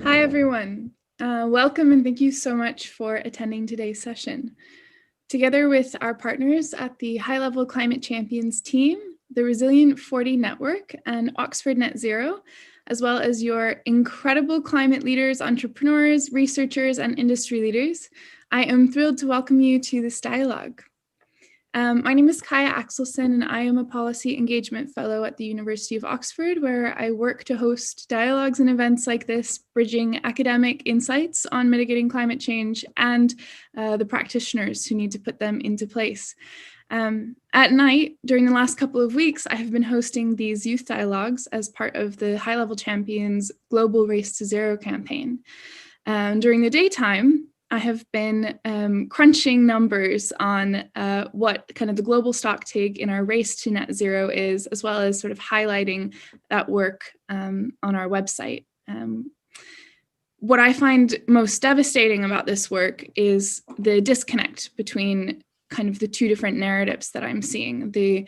Hi, everyone. Welcome and thank you so much for attending today's session. Together with our partners at the High Level Climate Champions team, the Resilient 40 Network, and Oxford Net Zero, as well as your incredible climate leaders, entrepreneurs, researchers, and industry leaders, I am thrilled to welcome you to this dialogue. My name is Kaya Axelson, and I am a Policy Engagement Fellow at the University of Oxford, where I work to host dialogues and events like this, bridging academic insights on mitigating climate change and the practitioners who need to put them into place. At night, during the last couple of weeks, I have been hosting these youth dialogues as part of the High Level Champions Global Race to Zero campaign. During the daytime, I have been crunching numbers on what kind of the global stock take in our race to net zero is, as well as sort of highlighting that work on our website. What I find most devastating about this work is the disconnect between kind of the two different narratives that I'm seeing.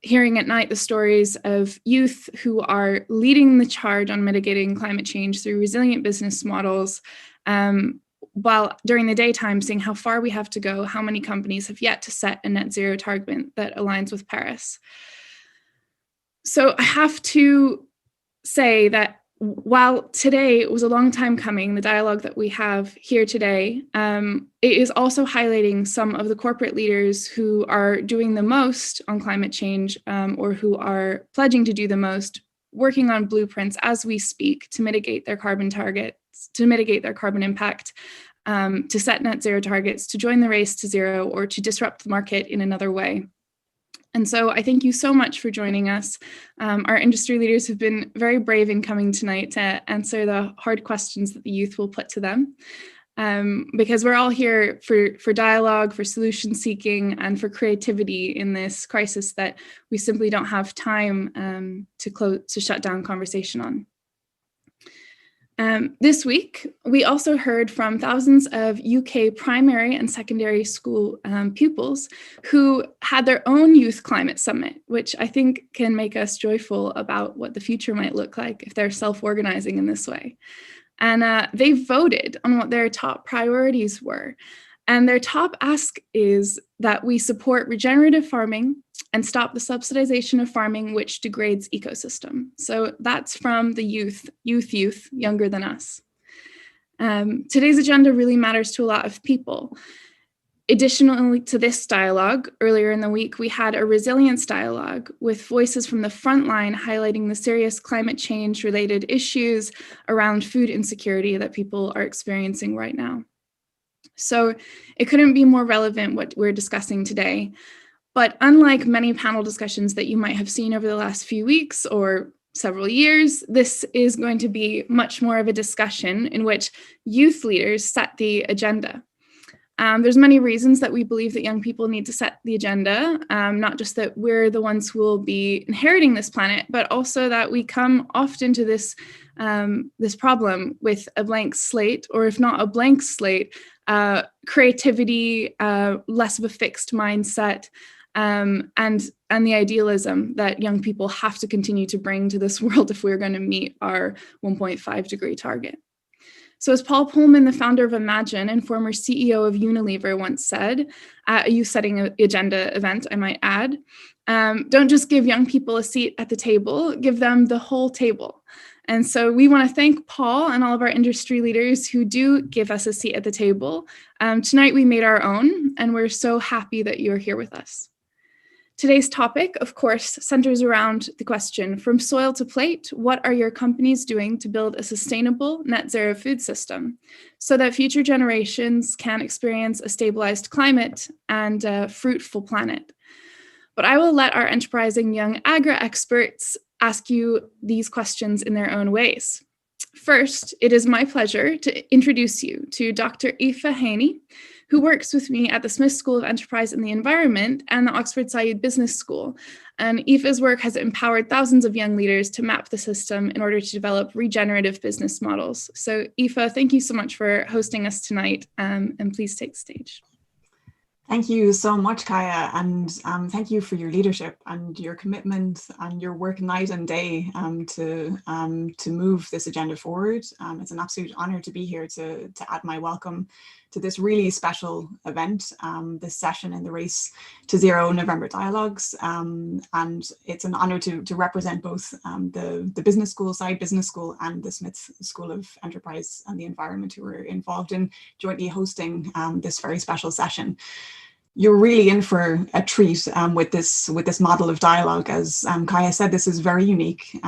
Hearing at night the stories of youth who are leading the charge on mitigating climate change through resilient business models, while during the daytime seeing how far we have to go, how many companies have yet to set a net zero target that aligns with Paris. So I have to say that while today it was a long time coming, the dialogue that we have here today, it is also highlighting some of the corporate leaders who are doing the most on climate change or who are pledging to do the most, working on blueprints as we speak to mitigate their carbon targets, to mitigate their carbon impact, to set net zero targets, to join the race to zero, or to disrupt the market in another way. And so I thank you so much for joining us. Our industry leaders have been very brave in coming tonight to answer the hard questions that the youth will put to them. Because we're all here for dialogue, for solution seeking, and for creativity in this crisis that we simply don't have time to shut down conversation on. This week, we also heard from thousands of UK primary and secondary school pupils who had their own youth climate summit, which I think can make us joyful about what the future might look like if they're self-organizing in this way. And they voted on what their top priorities were. And their top ask is that we support regenerative farming and stop the subsidization of farming, which degrades ecosystem. So that's from the youth, younger than us. Today's agenda really matters to a lot of people. Additionally to this dialogue, earlier in the week, we had a resilience dialogue with voices from the front line highlighting the serious climate change related issues around food insecurity that people are experiencing right now. So it couldn't be more relevant what we're discussing today. But unlike many panel discussions that you might have seen over the last few weeks or several years, this is going to be much more of a discussion in which youth leaders set the agenda. There's many reasons that we believe that young people need to set the agenda, not just that we're the ones who will be inheriting this planet, but also that we come often to this problem with a blank slate, or if not a blank slate, creativity, less of a fixed mindset, and the idealism that young people have to continue to bring to this world if we're going to meet our 1.5 degree target. So as Paul Pullman, the founder of Imagine and former CEO of Unilever, once said at a youth setting agenda event, I might add, don't just give young people a seat at the table, give them the whole table. And so we want to thank Paul and all of our industry leaders who do give us a seat at the table. Tonight we made our own, and we're so happy that you're here with us. Today's topic, of course, centers around the question, from soil to plate, what are your companies doing to build a sustainable net zero food system so that future generations can experience a stabilized climate and a fruitful planet? But I will let our enterprising young agri-experts ask you these questions in their own ways. First, it is my pleasure to introduce you to Dr. Aoife Haney, who works with me at the Smith School of Enterprise and the Environment and the Oxford Saïd Business School. And Aoife's work has empowered thousands of young leaders to map the system in order to develop regenerative business models. So Aoife, thank you so much for hosting us tonight, and please take the stage. Thank you so much, Kaya, and thank you for your leadership and your commitment and your work night and day to move this agenda forward. It's an absolute honour to be here to add my welcome to this really special event, this session in the Race to Zero November Dialogues, and it's an honour to represent both the business school side, business school, and the Smith School of Enterprise and the Environment, who are involved in jointly hosting this very special session. You're really in for a treat with this model of dialogue. As Kaya said, this is very unique.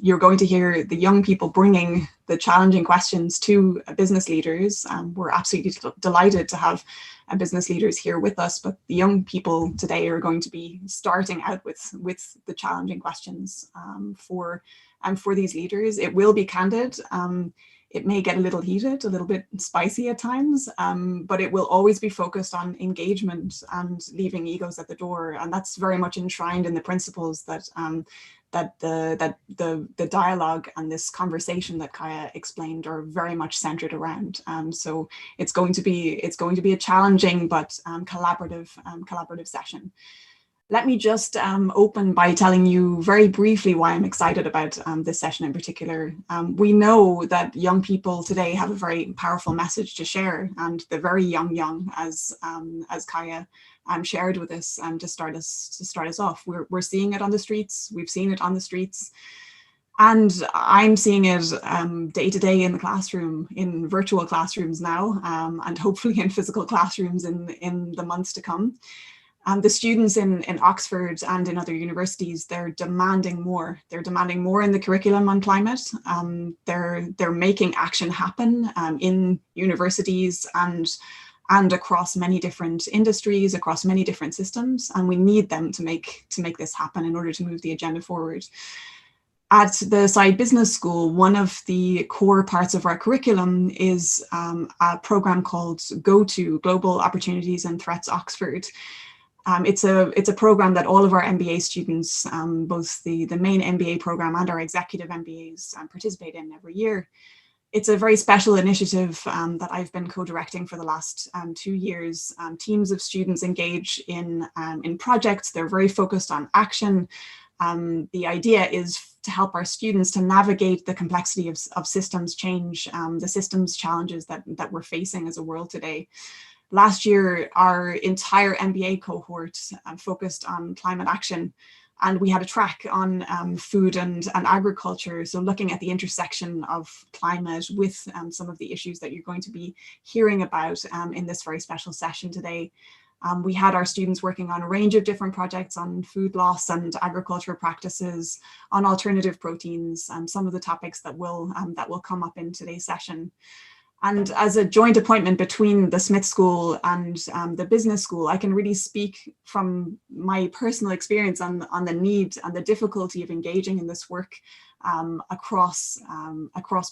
You're going to hear the young people bringing the challenging questions to business leaders. We're absolutely delighted to have business leaders here with us, but the young people today are going to be starting out with the challenging questions for these leaders. It will be candid. It may get a little heated, a little bit spicy at times, but it will always be focused on engagement and leaving egos at the door. And that's very much enshrined in the principles that the dialogue and this conversation that Kaya explained are very much centered around. So it's going to be a challenging but collaborative session. Let me just open by telling you very briefly why I'm excited about this session in particular. We know that young people today have a very powerful message to share, and the very young, as Kaya shared with us to start us off. We're seeing it on the streets. We've seen it on the streets. And I'm seeing it day to day in the classroom, in virtual classrooms now, and hopefully in physical classrooms in the months to come. The students in Oxford and in other universities, they're demanding more. They're demanding more in the curriculum on climate. They're making action happen in universities and across many different industries, across many different systems, and we need them to make this happen in order to move the agenda forward. At the Side Business School, one of the core parts of our curriculum is a program called GO-TO, Global Opportunities and Threats Oxford. It's a program that all of our MBA students, both the main MBA program and our executive MBAs, participate in every year. It's a very special initiative that I've been co-directing for the last 2 years. Teams of students engage in projects. They're very focused on action. The idea is to help our students to navigate the complexity of systems change, the systems challenges that we're facing as a world today. Last year, our entire MBA cohort focused on climate action, and we had a track on food and agriculture. So looking at the intersection of climate with some of the issues that you're going to be hearing about in this very special session today. We had our students working on a range of different projects on food loss and agricultural practices, on alternative proteins, some of the topics that will come up in today's session. And as a joint appointment between the Smith School and the business school, I can really speak from my personal experience on the need and the difficulty of engaging in this work across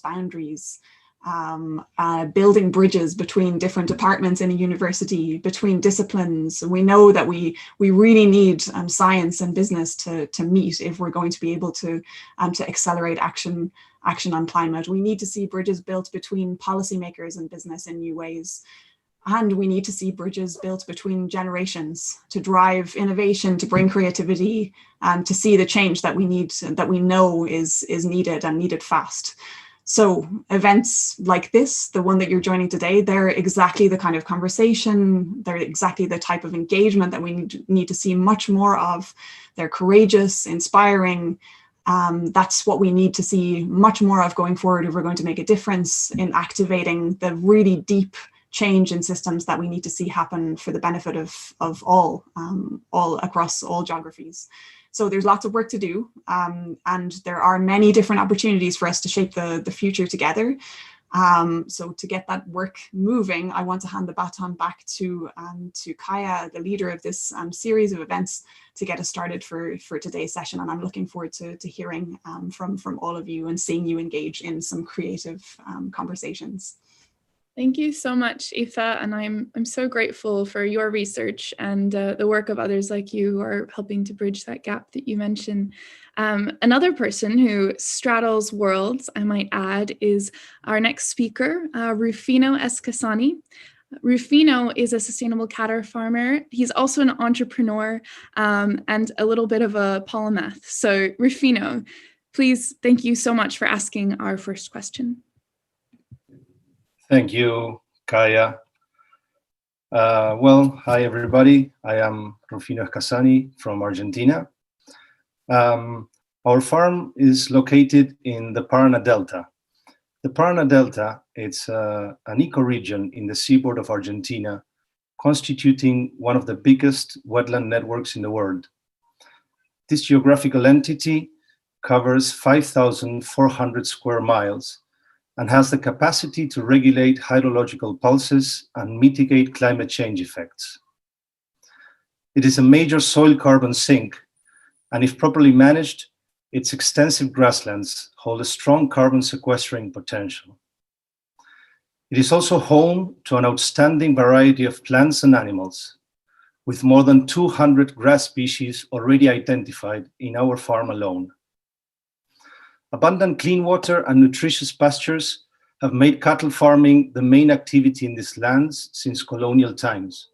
boundaries, building bridges between different departments in a university, between disciplines. We know that we really need science and business to meet if we're going to be able to accelerate action on climate. We need to see bridges built between policymakers and business in new ways. And we need to see bridges built between generations to drive innovation, to bring creativity, and to see the change that we need, that we know is needed and needed fast. So events like this, the one that you're joining today, they're exactly the kind of conversation, they're exactly the type of engagement that we need to see much more of. They're courageous, inspiring. That's what we need to see much more of going forward if we're going to make a difference in activating the really deep change in systems that we need to see happen for the benefit of all across all geographies. So there's lots of work to do, and there are many different opportunities for us to shape the future together. So to get that work moving, I want to hand the baton back to Kaya, the leader of this series of events, to get us started for today's session. And I'm looking forward to hearing from all of you and seeing you engage in some creative conversations. Thank you so much, Aoife, and I'm so grateful for your research and the work of others like you who are helping to bridge that gap that you mentioned. Another person who straddles worlds, I might add, is our next speaker, Rufino Escasani. Rufino is a sustainable catter farmer. He's also an entrepreneur and a little bit of a polymath. So Rufino, please, thank you so much for asking our first question. Thank you, Kaya. Well, hi everybody. I am Rufino Escasani from Argentina. Our farm is located in the Paraná Delta. The Paraná Delta, it's an ecoregion in the seaboard of Argentina, constituting one of the biggest wetland networks in the world. This geographical entity covers 5,400 square miles and has the capacity to regulate hydrological pulses and mitigate climate change effects. It is a major soil carbon sink, and if properly managed, its extensive grasslands hold a strong carbon sequestering potential. It is also home to an outstanding variety of plants and animals, with more than 200 grass species already identified in our farm alone. Abundant clean water and nutritious pastures have made cattle farming the main activity in these lands since colonial times.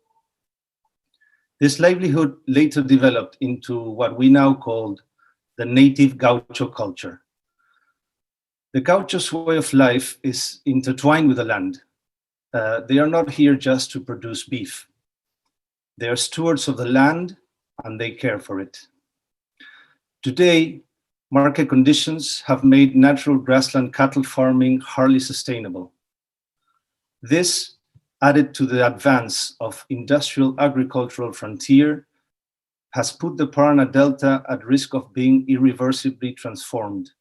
This livelihood later developed into what we now call the native gaucho culture. The gauchos' way of life is intertwined with the land. They are not here just to produce beef. They are stewards of the land and they care for it. Today, market conditions have made natural grassland cattle farming hardly sustainable. This, added to the advance of industrial agricultural frontier, has put the Paraná Delta at risk of being irreversibly transformed.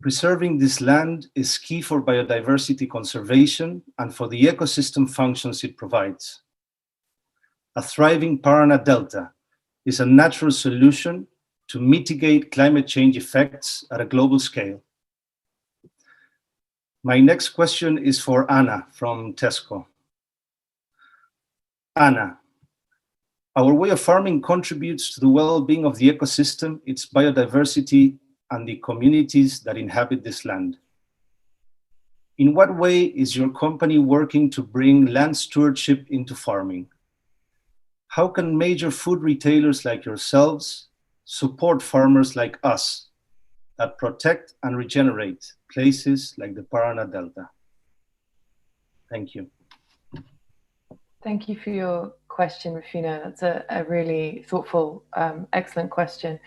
Preserving this land is key for biodiversity conservation and for the ecosystem functions it provides. A thriving Paraná Delta is a natural solution to mitigate climate change effects at a global scale. My next question is for Anna from Tesco. Anna, our way of farming contributes to the well-being of the ecosystem, its biodiversity, and the communities that inhabit this land. In what way is your company working to bring land stewardship into farming? How can major food retailers like yourselves support farmers like us that protect and regenerate places like the Paraná Delta? Thank you. Thank you for your question, Rufino. That's a really thoughtful, excellent question.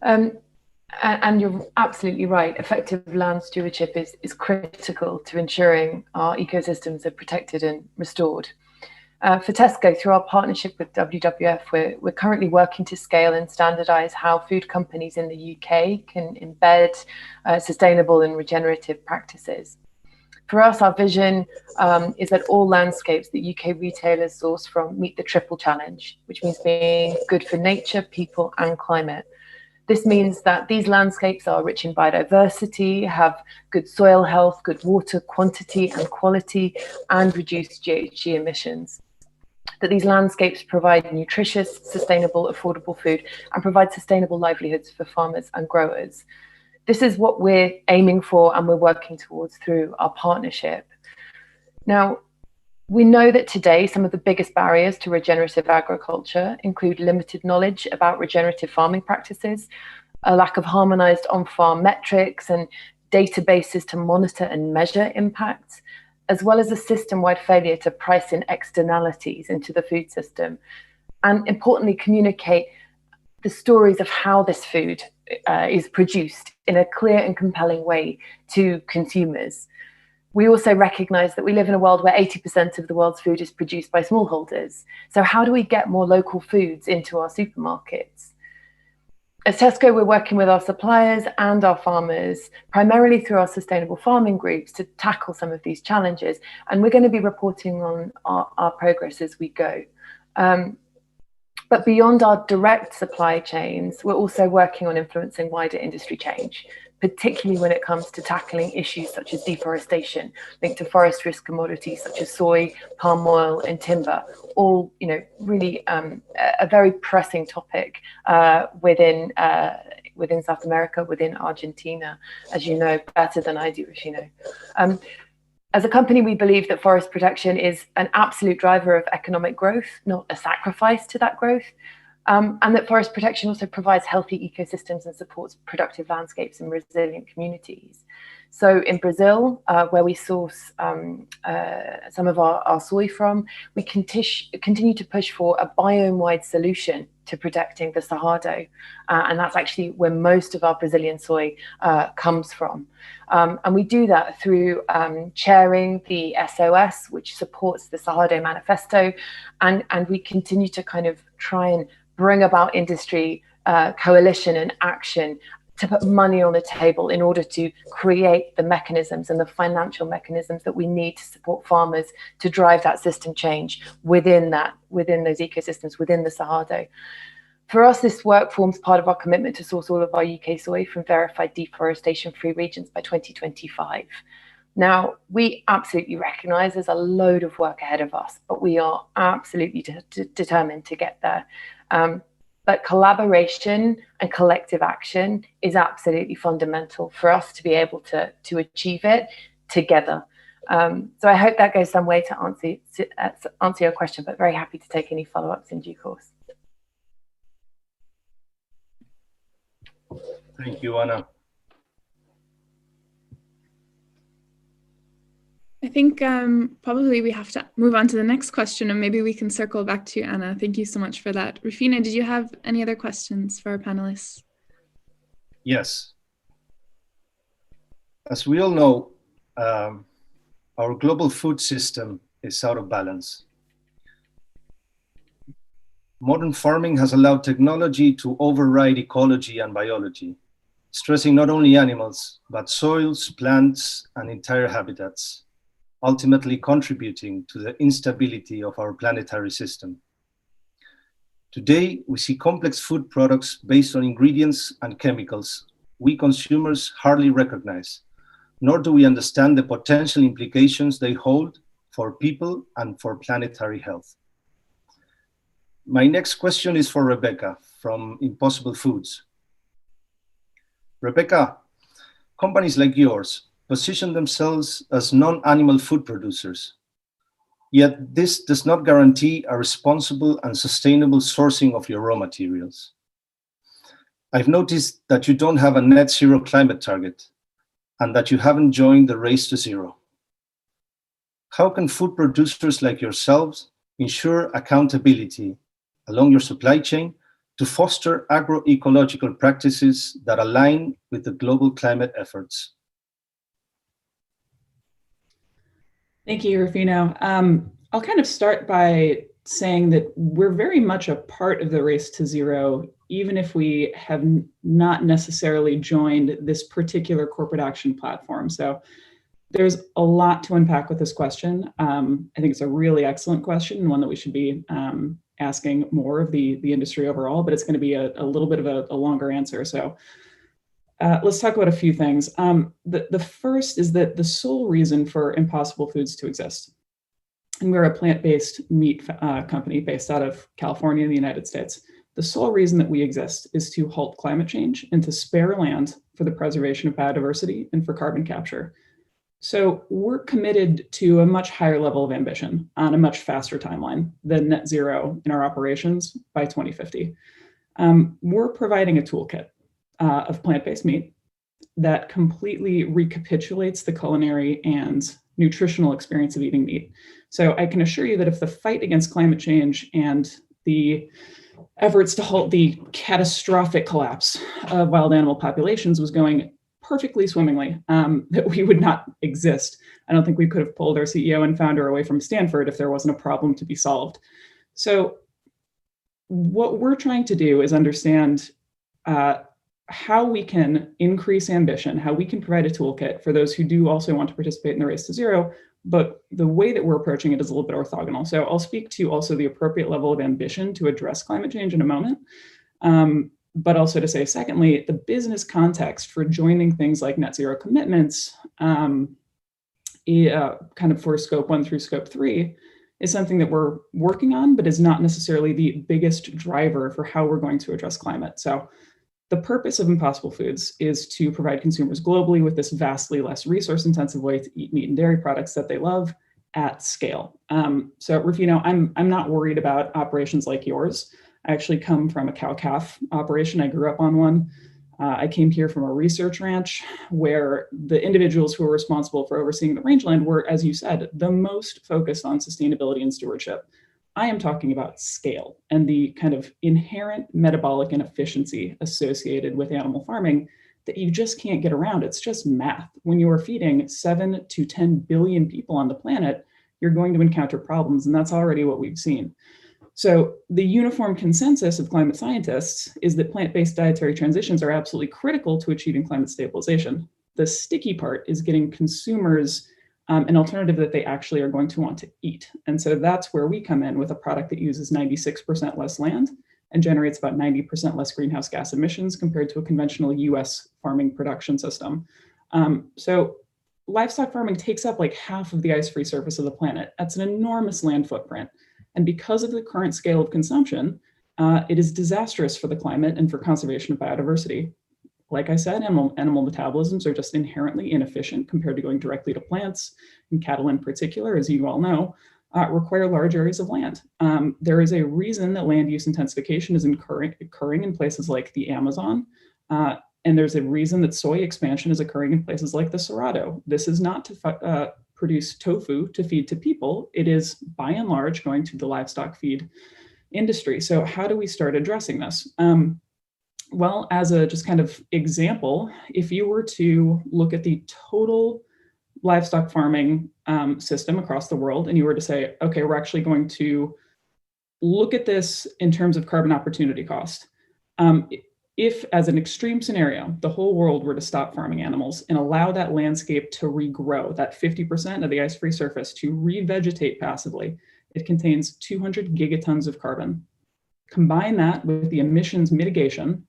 And you're absolutely right. Effective land stewardship is critical to ensuring our ecosystems are protected and restored. For Tesco, through our partnership with WWF, we're currently working to scale and standardize how food companies in the UK can embed sustainable and regenerative practices. For us, our vision is that all landscapes that UK retailers source from meet the triple challenge, which means being good for nature, people, and climate. This means that these landscapes are rich in biodiversity, have good soil health, good water quantity and quality, and reduced GHG emissions. That these landscapes provide nutritious, sustainable, affordable food and provide sustainable livelihoods for farmers and growers. This is what we're aiming for and we're working towards through our partnership. Now, we know that today some of the biggest barriers to regenerative agriculture include limited knowledge about regenerative farming practices, a lack of harmonized on-farm metrics and databases to monitor and measure impacts, as well as a system-wide failure to price in externalities into the food system, and importantly, communicate the stories of how this food is produced in a clear and compelling way to consumers. We also recognize that we live in a world where 80% of the world's food is produced by smallholders. So how do we get more local foods into our supermarkets? As Tesco, we're working with our suppliers and our farmers, primarily through our sustainable farming groups, to tackle some of these challenges. And we're going to be reporting on our progress as we go. But beyond our direct supply chains, we're also working on influencing wider industry change, particularly when it comes to tackling issues such as deforestation linked to forest risk commodities such as soy, palm oil, and timber. All, really a very pressing topic within South America, within Argentina, as you know better than I do, Rufino. As a company, we believe that forest protection is an absolute driver of economic growth, not a sacrifice to that growth. And that forest protection also provides healthy ecosystems and supports productive landscapes and resilient communities. So in Brazil, where we source some of our soy from, we continue to push for a biome-wide solution to protecting the Cerrado. And that's actually where most of our Brazilian soy comes from. And we do that through chairing the SOS, which supports the Cerrado Manifesto. And we continue to kind of try and bring about industry coalition and action to put money on the table in order to create the mechanisms and the financial mechanisms that we need to support farmers to drive that system change within those ecosystems, within the Cerrado. For us, this work forms part of our commitment to source all of our UK soy from verified deforestation-free regions by 2025. Now, we absolutely recognise there's a load of work ahead of us, but we are absolutely determined to get there. But collaboration and collective action is absolutely fundamental for us to be able to achieve it together. So I hope that goes some way to answer your question, but very happy to take any follow-ups in due course. Thank you, Anna. I think probably we have to move on to the next question, and maybe we can circle back to you, Anna. Thank you so much for that. Rufina, did you have any other questions for our panelists? Yes. As we all know, our global food system is out of balance. Modern farming has allowed technology to override ecology and biology, stressing not only animals, but soils, plants, and entire habitats, ultimately contributing to the instability of our planetary system. Today, we see complex food products based on ingredients and chemicals we consumers hardly recognize, nor do we understand the potential implications they hold for people and for planetary health. My next question is for Rebecca from Impossible Foods. Rebecca, companies like yours position themselves as non-animal food producers, yet this does not guarantee a responsible and sustainable sourcing of your raw materials. I've noticed that you don't have a net zero climate target and that you haven't joined the race to zero. How can food producers like yourselves ensure accountability along your supply chain to foster agroecological practices that align with the global climate efforts? Thank you, Rufino. I'll kind of start by saying that we're very much a part of the race to zero, even if we have not necessarily joined this particular corporate action platform. So there's a lot to unpack with this question. I think it's a really excellent question and one that we should be asking more of the industry overall, but it's going to be a little bit of a longer answer. So let's talk about a few things. The first is that the sole reason for Impossible Foods to exist, and we're a plant-based meat company based out of California in the United States. The sole reason that we exist is to halt climate change and to spare land for the preservation of biodiversity and for carbon capture. So we're committed to a much higher level of ambition on a much faster timeline than net zero in our operations by 2050. We're providing a toolkit of plant-based meat that completely recapitulates the culinary and nutritional experience of eating meat. So I can assure you that if the fight against climate change and the efforts to halt the catastrophic collapse of wild animal populations was going perfectly swimmingly, that we would not exist. I don't think we could have pulled our CEO and founder away from Stanford if there wasn't a problem to be solved. So what we're trying to do is understand how we can increase ambition, how we can provide a toolkit for those who do also want to participate in the race to zero, but the way that we're approaching it is a little bit orthogonal. So I'll speak to also the appropriate level of ambition to address climate change in a moment. But also to say, secondly, the business context for joining things like net zero commitments, kind of for scope 1 through scope 3, is something that we're working on, but is not necessarily the biggest driver for how we're going to address climate. So The purpose of Impossible Foods is to provide consumers globally with this vastly less resource-intensive way to eat meat and dairy products that they love at scale. So Rufino, I'm not worried about operations like yours. I actually come from a cow-calf operation. I grew up on one. I came here from a research ranch where the individuals who were responsible for overseeing the rangeland were, as you said, the most focused on sustainability and stewardship. I am talking about scale and the kind of inherent metabolic inefficiency associated with animal farming that you just can't get around. It's just math. When you are feeding 7 to 10 billion people on the planet, you're going to encounter problems, and that's already what we've seen. So the uniform consensus of climate scientists is that plant-based dietary transitions are absolutely critical to achieving climate stabilization. The sticky part is getting consumers an alternative that they actually are going to want to eat. And so that's where we come in with a product that uses 96% less land and generates about 90% less greenhouse gas emissions compared to a conventional US farming production system. So livestock farming takes up like half of the ice-free surface of the planet. That's an enormous land footprint. And because of the current scale of consumption, it is disastrous for the climate and for conservation of biodiversity. Like I said, animal metabolisms are just inherently inefficient compared to going directly to plants, and cattle in particular, as you all know, require large areas of land. There is a reason that land use intensification is occurring in places like the Amazon, and there's a reason that soy expansion is occurring in places like the Cerrado. This is not to produce tofu to feed to people. It is, by and large, going to the livestock feed industry. So how do we start addressing this? Well, as a just kind of example, if you were to look at the total livestock farming system across the world, and you were to say, okay, we're actually going to look at this in terms of carbon opportunity cost. If, as an extreme scenario, the whole world were to stop farming animals and allow that landscape to regrow, that 50% of the ice-free surface to revegetate passively, it contains 200 gigatons of carbon. Combine that with the emissions mitigation,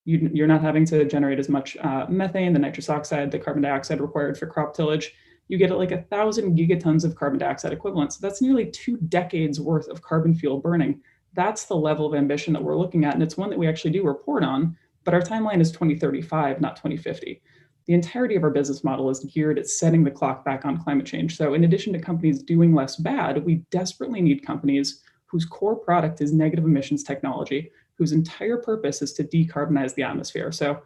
you're not having to generate as much methane, the nitrous oxide, the carbon dioxide required for crop tillage. You get like 1,000 gigatons of carbon dioxide equivalent. So that's nearly 2 decades worth of carbon fuel burning. That's the level of ambition that we're looking at. And it's one that we actually do report on, but our timeline is 2035, not 2050. The entirety of our business model is geared at setting the clock back on climate change. So in addition to companies doing less bad, we desperately need companies whose core product is negative emissions technology, whose entire purpose is to decarbonize the atmosphere. So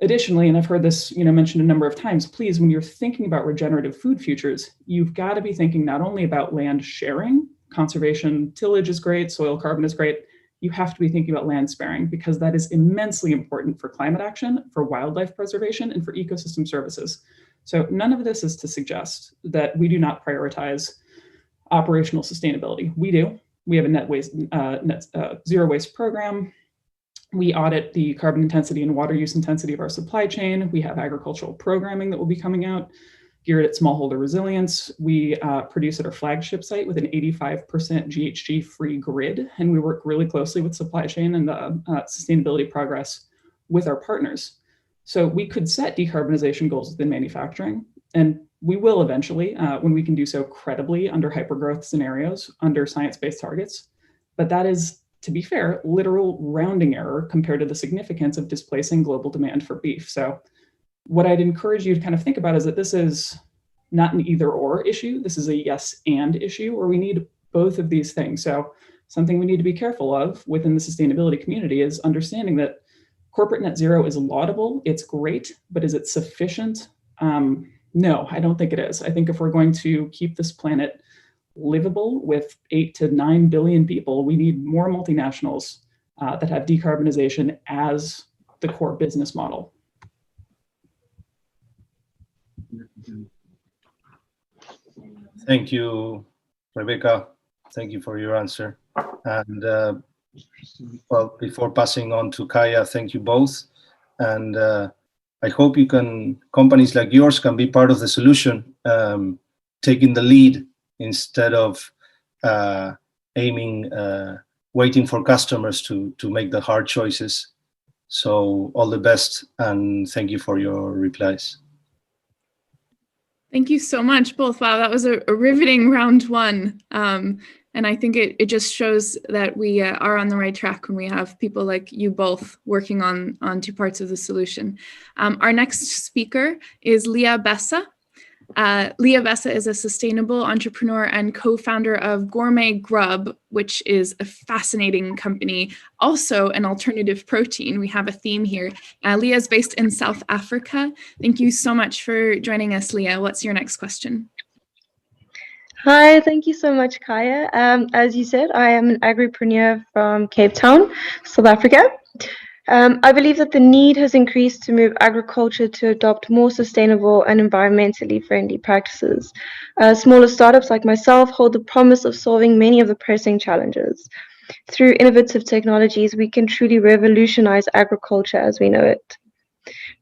additionally, and I've heard this mentioned a number of times, please, when you're thinking about regenerative food futures, you've got to be thinking not only about land sharing, conservation, tillage is great, soil carbon is great, you have to be thinking about land sparing, because that is immensely important for climate action, for wildlife preservation, and for ecosystem services. So none of this is to suggest that we do not prioritize operational sustainability. We do. We have a net zero waste program. We audit the carbon intensity and water use intensity of our supply chain. We have agricultural programming that will be coming out, geared at smallholder resilience. We produce at our flagship site with an 85% GHG-free grid, and we work really closely with supply chain and sustainability progress with our partners. So we could set decarbonization goals within manufacturing, and we will eventually, when we can do so credibly under hypergrowth scenarios, under science-based targets. But that is, to be fair, literal rounding error compared to the significance of displacing global demand for beef. So what I'd encourage you to kind of think about is that this is not an either or issue. This is a yes and issue, where we need both of these things. So something we need to be careful of within the sustainability community is understanding that corporate net zero is laudable, it's great, but is it sufficient? No, I don't think it is. I think if we're going to keep this planet livable with 8 to 9 billion people, we need more multinationals that have decarbonization as the core business model. Thank you, Rebecca. Thank you for your answer. And well, before passing on to Kaya, thank you both. And I hope companies like yours can be part of the solution, taking the lead instead of waiting for customers to make the hard choices. So all the best, and thank you for your replies. Thank you so much, both. Wow, that was a riveting round one. And I think it just shows that we are on the right track when we have people like you both working on two parts of the solution. Our next speaker is Leah Bessa. Leah Bessa is a sustainable entrepreneur and co-founder of Gourmet Grub, which is a fascinating company, also an alternative protein. We have a theme here. Leah is based in South Africa. Thank you so much for joining us, Leah. What's your next question? Hi, thank you so much, Kaya. As you said, I am an agripreneur from Cape Town, South Africa. I believe that the need has increased to move agriculture to adopt more sustainable and environmentally friendly practices. Smaller startups like myself hold the promise of solving many of the pressing challenges. Through innovative technologies, we can truly revolutionize agriculture as we know it.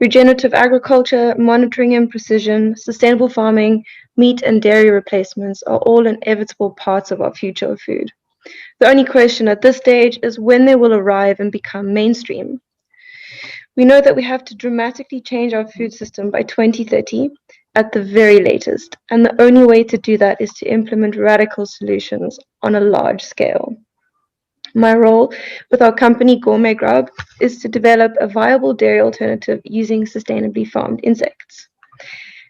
Regenerative agriculture, monitoring and precision, sustainable farming, meat and dairy replacements are all inevitable parts of our future of food. The only question at this stage is when they will arrive and become mainstream. We know that we have to dramatically change our food system by 2030 at the very latest, and the only way to do that is to implement radical solutions on a large scale. My role with our company Gourmet Grub is to develop a viable dairy alternative using sustainably farmed insects.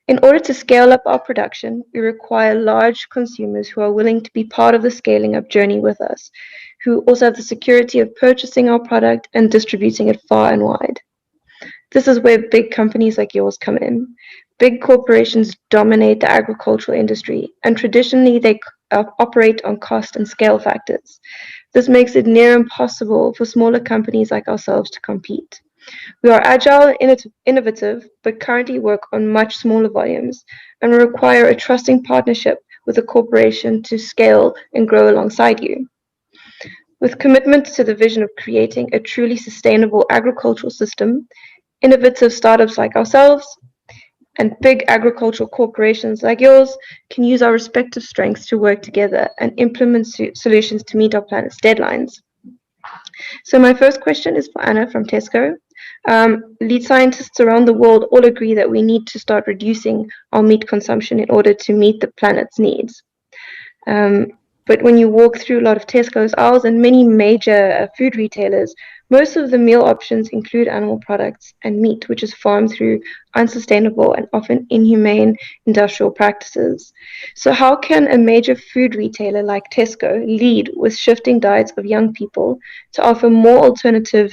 In order to scale up our production, we require large consumers who are willing to be part of the scaling up journey with us, who also have the security of purchasing our product and distributing it far and wide. This is where big companies like yours come in. Big corporations dominate the agricultural industry, and traditionally they operate on cost and scale factors. This makes it near impossible for smaller companies like ourselves to compete. We are agile and innovative, but currently work on much smaller volumes and require a trusting partnership with a corporation to scale and grow alongside you. With commitment to the vision of creating a truly sustainable agricultural system, innovative startups like ourselves and big agricultural corporations like yours can use our respective strengths to work together and implement solutions to meet our planet's deadlines. So my first question is for Anna from Tesco. Lead scientists around the world all agree that we need to start reducing our meat consumption in order to meet the planet's needs. But when you walk through a lot of Tesco's aisles and many major food retailers, most of the meal options include animal products and meat, which is farmed through unsustainable and often inhumane industrial practices. So how can a major food retailer like Tesco lead with shifting diets of young people to offer more alternative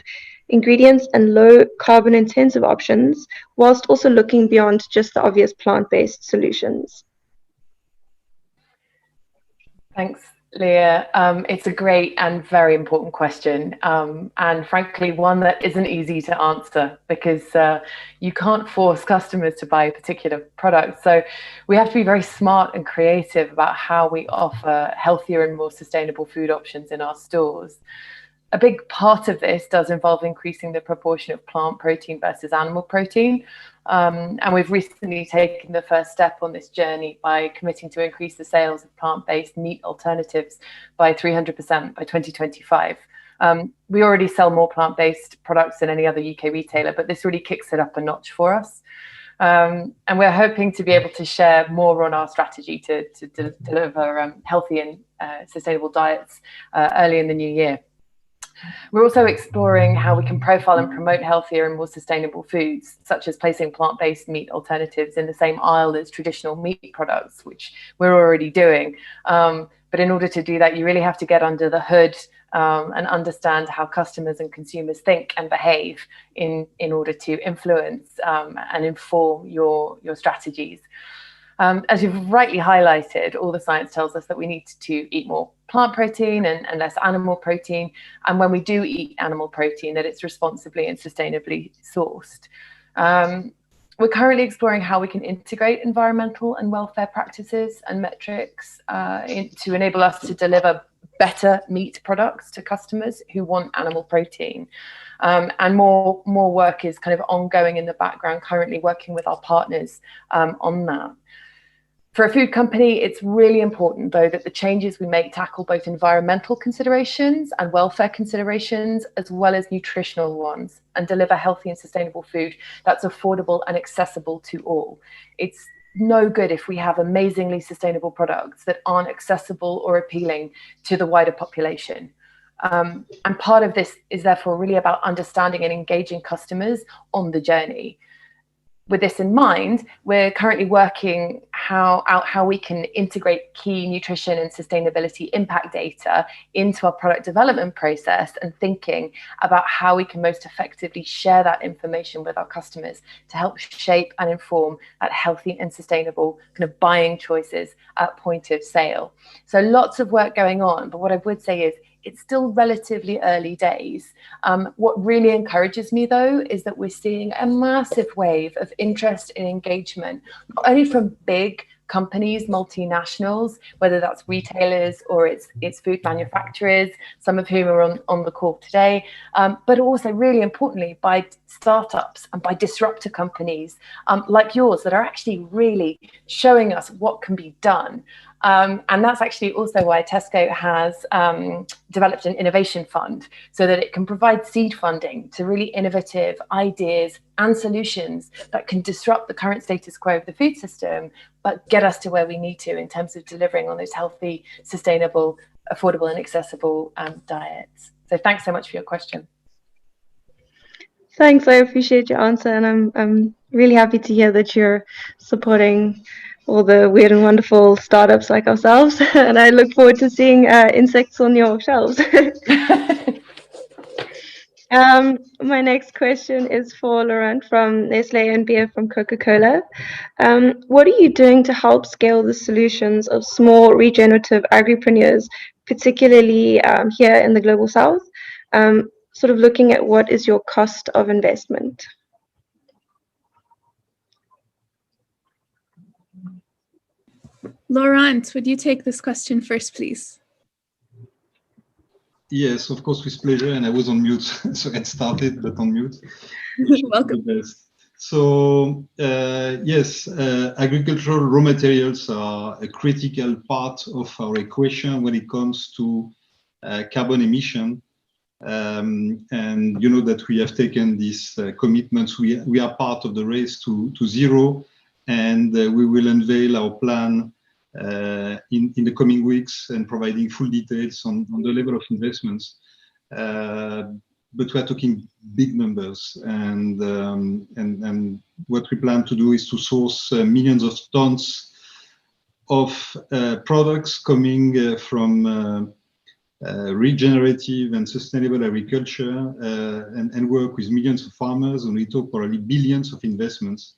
ingredients and low carbon intensive options, whilst also looking beyond just the obvious plant-based solutions? Thanks, Leah. It's a great and very important question, and frankly, one that isn't easy to answer because you can't force customers to buy a particular product. So we have to be very smart and creative about how we offer healthier and more sustainable food options in our stores. A big part of this does involve increasing the proportion of plant protein versus animal protein. And we've recently taken the first step on this journey by committing to increase the sales of plant-based meat alternatives by 300% by 2025. We already sell more plant-based products than any other UK retailer, but this really kicks it up a notch for us. And we're hoping to be able to share more on our strategy to deliver healthy and sustainable diets early in the new year. We're also exploring how we can profile and promote healthier and more sustainable foods, such as placing plant-based meat alternatives in the same aisle as traditional meat products, which we're already doing. But in order to do that, you really have to get under the hood and understand how customers and consumers think and behave in order to influence and inform your strategies. As you've rightly highlighted, all the science tells us that we need to eat more plant protein and less animal protein. And when we do eat animal protein, that it's responsibly and sustainably sourced. We're currently exploring how we can integrate environmental and welfare practices and metrics to enable us to deliver better meat products to customers who want animal protein. And more work is kind of ongoing in the background, currently working with our partners on that. For a food company, it's really important, though, that the changes we make tackle both environmental considerations and welfare considerations, as well as nutritional ones, and deliver healthy and sustainable food that's affordable and accessible to all. It's no good if we have amazingly sustainable products that aren't accessible or appealing to the wider population. And part of this is therefore really about understanding and engaging customers on the journey. With this in mind, we're currently working out how we can integrate key nutrition and sustainability impact data into our product development process, and thinking about how we can most effectively share that information with our customers to help shape and inform that healthy and sustainable kind of buying choices at point of sale. So lots of work going on, but what I would say is it's still relatively early days. What really encourages me, though, is that we're seeing a massive wave of interest and engagement, not only from big companies, multinationals, whether that's retailers or it's food manufacturers, some of whom are on the call today, but also really importantly by startups and by disruptor companies like yours that are actually really showing us what can be done. And that's actually also why Tesco has developed an innovation fund, so that it can provide seed funding to really innovative ideas and solutions that can disrupt the current status quo of the food system, but get us to where we need to in terms of delivering on those healthy, sustainable, affordable and accessible diets. So thanks so much for your question. Thanks, I appreciate your answer, and I'm really happy to hear that you're supporting all the weird and wonderful startups like ourselves, and I look forward to seeing insects on your shelves. My next question is for Laurent from Nestle and Beer from Coca-Cola. What are you doing to help scale the solutions of small regenerative agripreneurs, particularly here in the Global South? Sort of looking at what is your cost of investment? Laurent, would you take this question first, please? Yes, of course, with pleasure. And I was on mute, so it started, but on mute. Welcome. So yes, agricultural raw materials are a critical part of our equation when it comes to carbon emission. And you know that we have taken these commitments. We are part of the race to zero, and we will unveil our plan in the coming weeks and providing full details on the level of investments. But we are talking big numbers, and what we plan to do is to source millions of tons of products coming from regenerative and sustainable agriculture, and work with millions of farmers, and we talk probably billions of investments.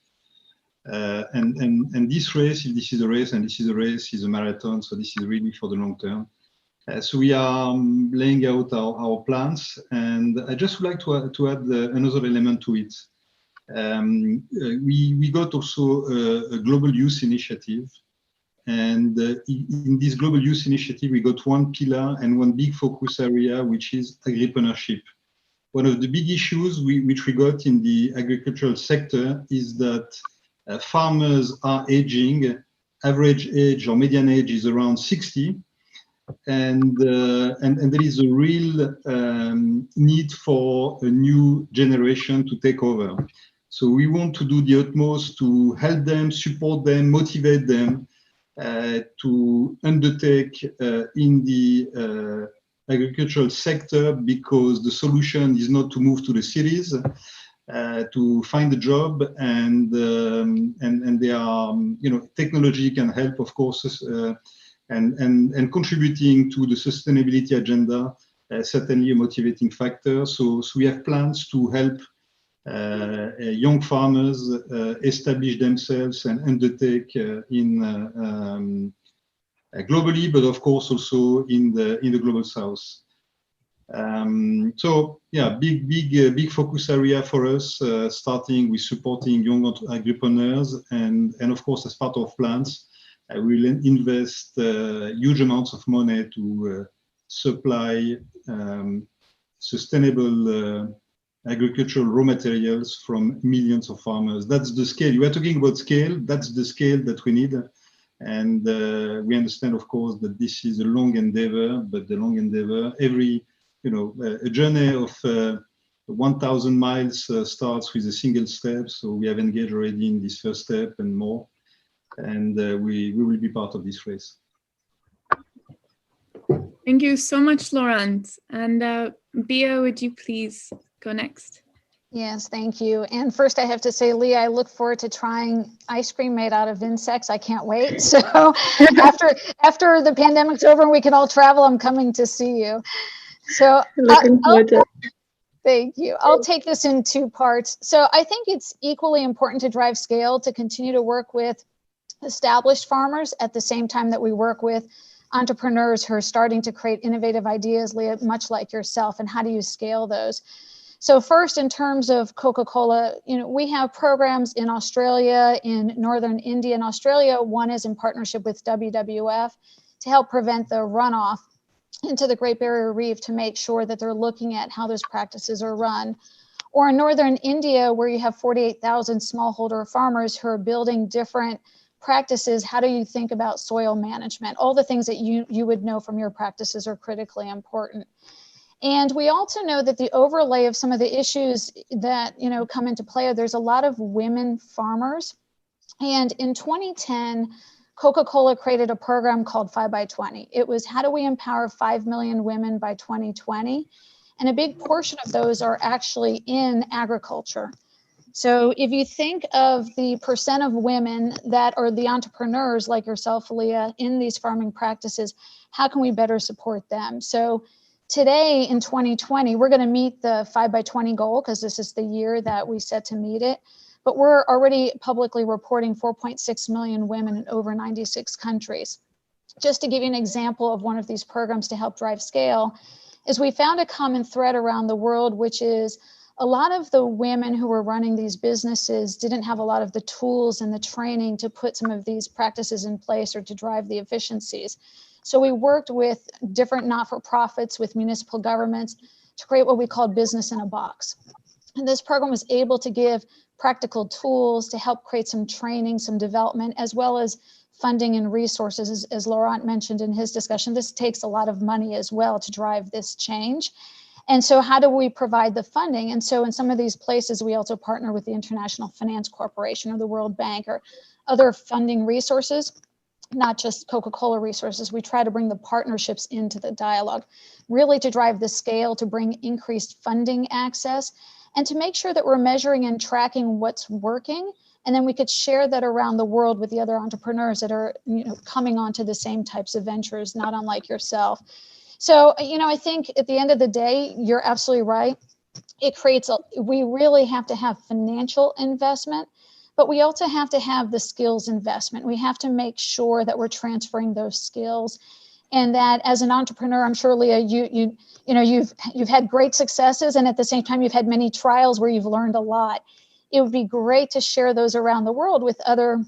And this race, if this is a race, and this is a race, is a marathon, so this is really for the long term. So we are laying out our plans, and I just would like to add another element to it. We got also a global youth initiative, and in this global youth initiative, we got one pillar and one big focus area, which is agripreneurship. One of the big issues which we got in the agricultural sector is that farmers are aging. Average age or median age is around 60, and there is a real need for a new generation to take over. So we want to do the utmost to help them, support them, motivate them to undertake in the agricultural sector, because the solution is not to move to the cities to find a job, and they are, you know, technology can help, of course, and contributing to the sustainability agenda, certainly a motivating factor. So we have plans to help young farmers establish themselves and undertake in globally, but of course also in the Global South. So yeah, big focus area for us, starting with supporting young agripreneurs, and of course, as part of plans, we will invest huge amounts of money to supply sustainable agricultural raw materials from millions of farmers. That's the scale. You are talking about scale. That's the scale that we need. And we understand, of course, that this is a long endeavor, but the long endeavor, a journey of 1,000 miles starts with a single step. So we have engaged already in this first step and more. and we will be part of this race. Thank you so much, Laurent. And Bia, would you please go next? Yes, thank you. And first I have to say, Leah, I look forward to trying ice cream made out of insects. I can't wait. So after the pandemic's over and we can all travel, I'm coming to see you. So Looking forward to it. Thank you. I'll take this in two parts. So I think it's equally important to drive scale, to continue to work with established farmers at the same time that we work with entrepreneurs who are starting to create innovative ideas, Leah, much like yourself, and how do you scale those? So first, in terms of Coca-Cola, we have programs in Australia, in Northern India and Australia. One is in partnership with WWF to help prevent the runoff into the Great Barrier Reef, to make sure that they're looking at how those practices are run. Or in Northern India, where you have 48,000 smallholder farmers who are building different practices. How do you think about soil management? All the things that you would know from your practices are critically important. And we also know that the overlay of some of the issues that come into play, there's a lot of women farmers. And in 2010, Coca-Cola created a program called 5x20. It was, how do we empower 5 million women by 2020? And a big portion of those are actually in agriculture. So if you think of the percent of women that are the entrepreneurs like yourself, Leah, in these farming practices, how can we better support them? So today in 2020, we're going to meet the 5x20 goal because this is the year that we set to meet it. But we're already publicly reporting 4.6 million women in over 96 countries. Just to give you an example of one of these programs to help drive scale, is we found a common thread around the world, which is a lot of the women who were running these businesses didn't have a lot of the tools and the training to put some of these practices in place or to drive the efficiencies. So we worked with different not-for-profits, with municipal governments, to create what we called Business in a Box. And this program was able to give practical tools to help create some training, some development, as well as funding and resources. As Laurent mentioned in his discussion, this takes a lot of money as well to drive this change. And so how do we provide the funding? And so in some of these places, we also partner with the International Finance Corporation or the World Bank or other funding resources, not just Coca-Cola resources. We try to bring the partnerships into the dialogue, really to drive the scale, to bring increased funding access, and to make sure that we're measuring and tracking what's working. And then we could share that around the world with the other entrepreneurs that are coming onto the same types of ventures, not unlike yourself. So, I think at the end of the day, you're absolutely right. It creates, we really have to have financial investment, but we also have to have the skills investment. We have to make sure that we're transferring those skills, and that as an entrepreneur, I'm sure, Leah, you've had great successes, and at the same time, you've had many trials where you've learned a lot. It would be great to share those around the world with other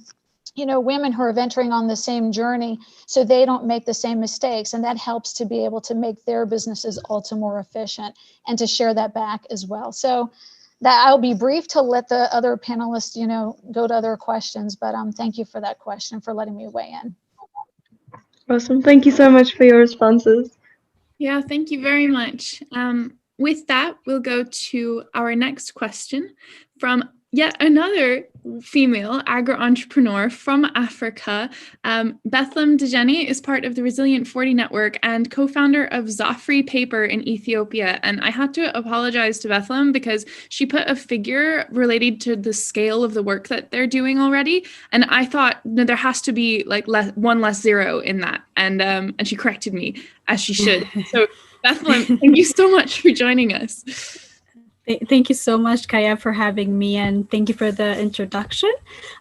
women who are venturing on the same journey, so they don't make the same mistakes. And that helps to be able to make their businesses also more efficient and to share that back as well. So that I'll be brief to let the other panelists, go to other questions, but thank you for that question, for letting me weigh in. Awesome. Thank you so much for your responses. Yeah, thank you very much. With that, we'll go to our next question from yet another female agro-entrepreneur from Africa. Bethlehem Dejeni is part of the Resilient 40 Network and co-founder of Zofri Paper in Ethiopia. And I had to apologize to Bethlehem because she put a figure related to the scale of the work that they're doing already. And I thought, no, there has to be like one less zero in that. And she corrected me, as she should. So Bethlehem, thank you so much for joining us. Thank you so much, Kaya, for having me, and thank you for the introduction.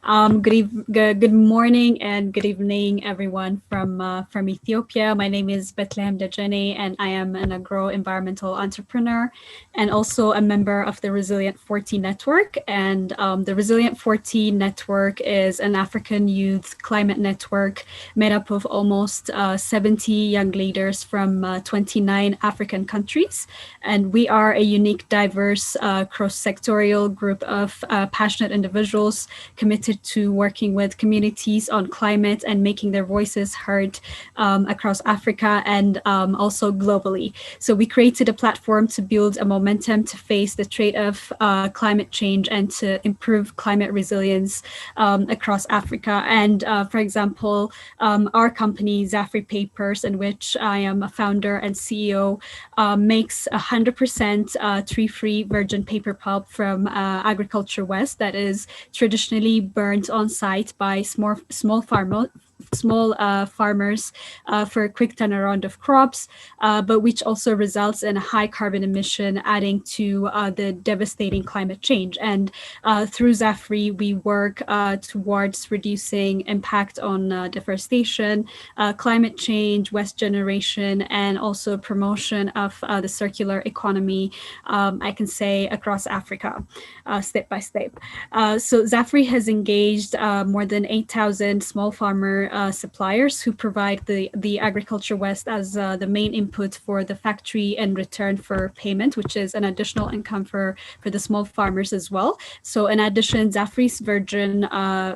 Good morning and good evening, everyone from Ethiopia. My name is Bethlehem Dejeni, and I am an agro-environmental entrepreneur and also a member of the Resilient 40 Network. And the Resilient 40 Network is an African youth climate network made up of almost 70 young leaders from 29 African countries. And we are a unique, diverse diverse cross-sectorial group of passionate individuals committed to working with communities on climate and making their voices heard across Africa and also globally. So we created a platform to build a momentum to face the threat of climate change and to improve climate resilience across Africa. And for example, our company, Zafri Papers, in which I am a founder and CEO, makes 100% tree-free virgin paper pulp from agriculture waste that is traditionally burned on site by small farmers for a quick turnaround of crops, but which also results in a high carbon emission, adding to the devastating climate change. And through Zafri, we work towards reducing impact on deforestation, climate change, waste generation, and also promotion of the circular economy, I can say, across Africa, step by step. So Zafri has engaged more than 8,000 small farmer suppliers who provide the agriculture waste as the main input for the factory in return for payment, which is an additional income for the small farmers as well. So in addition, Zafri's virgin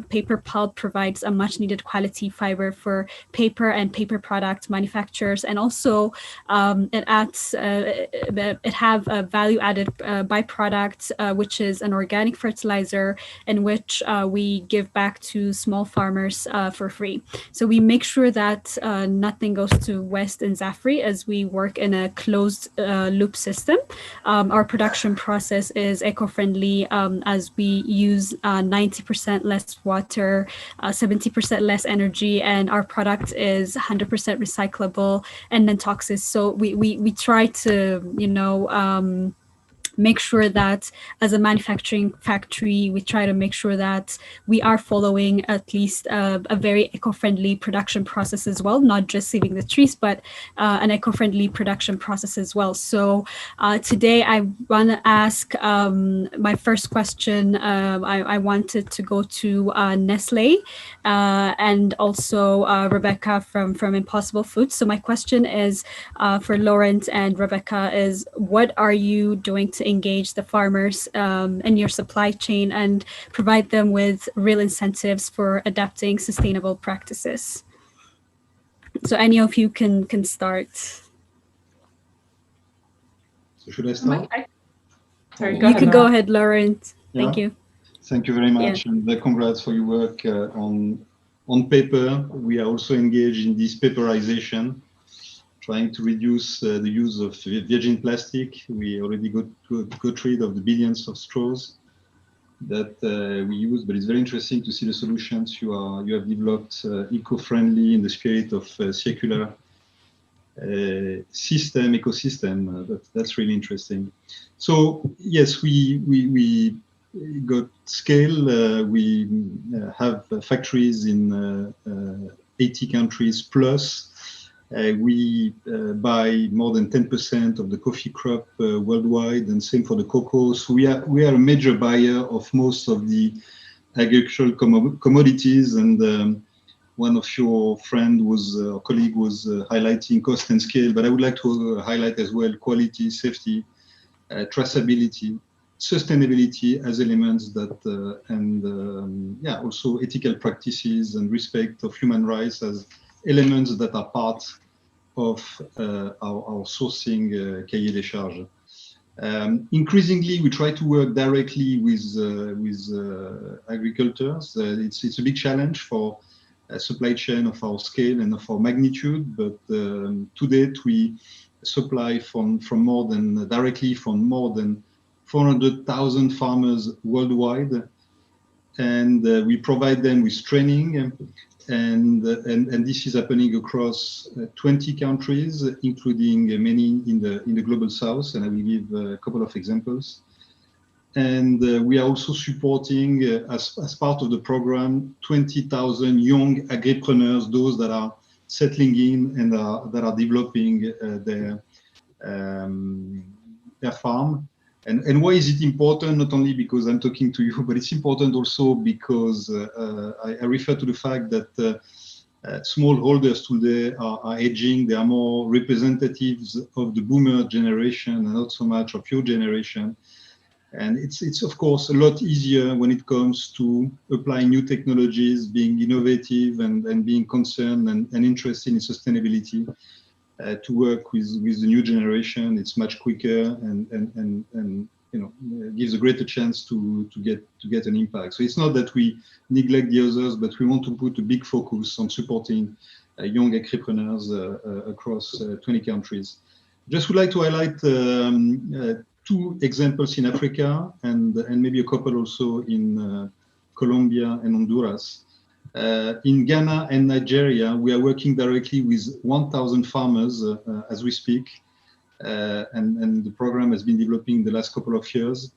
paper pulp provides a much needed quality fiber for paper and paper product manufacturers, and also it have a value added byproduct, which is an organic fertilizer in which we give back to small farmers for free. So we make sure that nothing goes to waste in Zafri as we work in a closed loop system. Our production process is eco-friendly as we use 90% less water, 70% less energy, and our product is 100% recyclable and non-toxic. So we try to, you know, make sure that as a manufacturing factory, we try to make sure that we are following at least a very eco-friendly production process as well, not just saving the trees, but an eco-friendly production process as well. So today I want to ask my first question. I wanted to go to Nestle and also Rebecca from Impossible Foods. So my question is for Laurent and Rebecca is, what are you doing to engage the farmers in your supply chain and provide them with real incentives for adapting sustainable practices? So any of you can start. So should I start? Sorry, You can go ahead, Laurent. Thank you. Thank you very much, and congrats for your work on paper. We are also engaged in this paperization, trying to reduce the use of virgin plastic. We already got rid of the billions of straws that we use, but it's very interesting to see the solutions you have developed, eco-friendly in the spirit of circular ecosystem. That's really interesting. So yes, we got scale. We have factories in 80 countries plus. We buy more than 10% of the coffee crop worldwide, and same for the cocoa. So we are a major buyer of most of the agricultural commodities. And one of your colleague was highlighting cost and scale, but I would like to highlight as well quality, safety, traceability, sustainability as elements that, also ethical practices and respect of human rights as elements that are part of our sourcing cahier des charges. Increasingly, we try to work directly with agricultors. It's a big challenge for a supply chain of our scale and of our magnitude, but to date we supply directly from more than 400,000 farmers worldwide, and we provide them with training. And this is happening across 20 countries, including many in the global south, and I will give a couple of examples. And we are also supporting, as part of the program, 20,000 young agripreneurs, those that are settling in and that are developing their farm. And why is it important? Not only because I'm talking to you, but it's important also because I refer to the fact that smallholders today are aging. They are more representatives of the boomer generation and not so much of your generation. And it's of course a lot easier when it comes to applying new technologies, being innovative and being concerned and interested in sustainability. To work with the new generation, it's much quicker and you know, gives a greater chance to get an impact. So it's not that we neglect the others, but we want to put a big focus on supporting young agripreneurs across 20 countries. Just would like to highlight 2 examples in Africa and maybe a couple also in Colombia and Honduras. In Ghana and Nigeria, we are working directly with 1,000 farmers as we speak, and the program has been developing the last couple of years.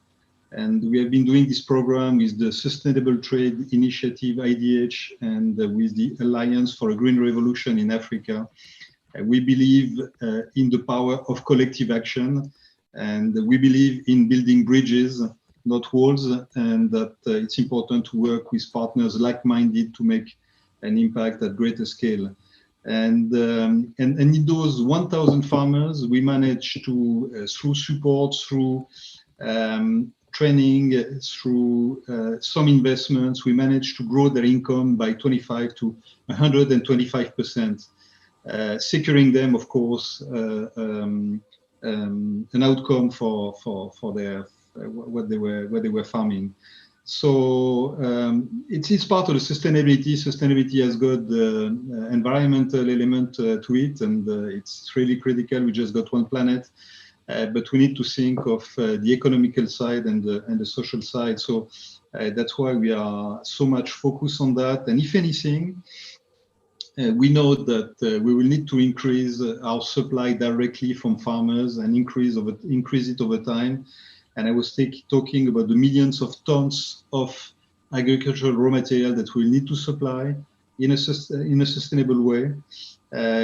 And we have been doing this program with the Sustainable Trade Initiative, IDH, and with the Alliance for a Green Revolution in Africa. We believe in the power of collective action, and we believe in building bridges, not walls, and that it's important to work with partners like-minded to make an impact at greater scale. And in those 1,000 farmers, we managed to, through support, through training, through some investments, we managed to grow their income by 25 to 125%, securing them, of course, an outcome for their what they were farming. So it is part of the sustainability. Sustainability has got the environmental element to it, and it's really critical. We just got one planet, but we need to think of the economical side and the social side. So that's why we are so much focused on that. And if anything, we know that we will need to increase our supply directly from farmers and increase it over time. And I was talking about the millions of tons of agricultural raw material that we'll need to supply in a sustainable way.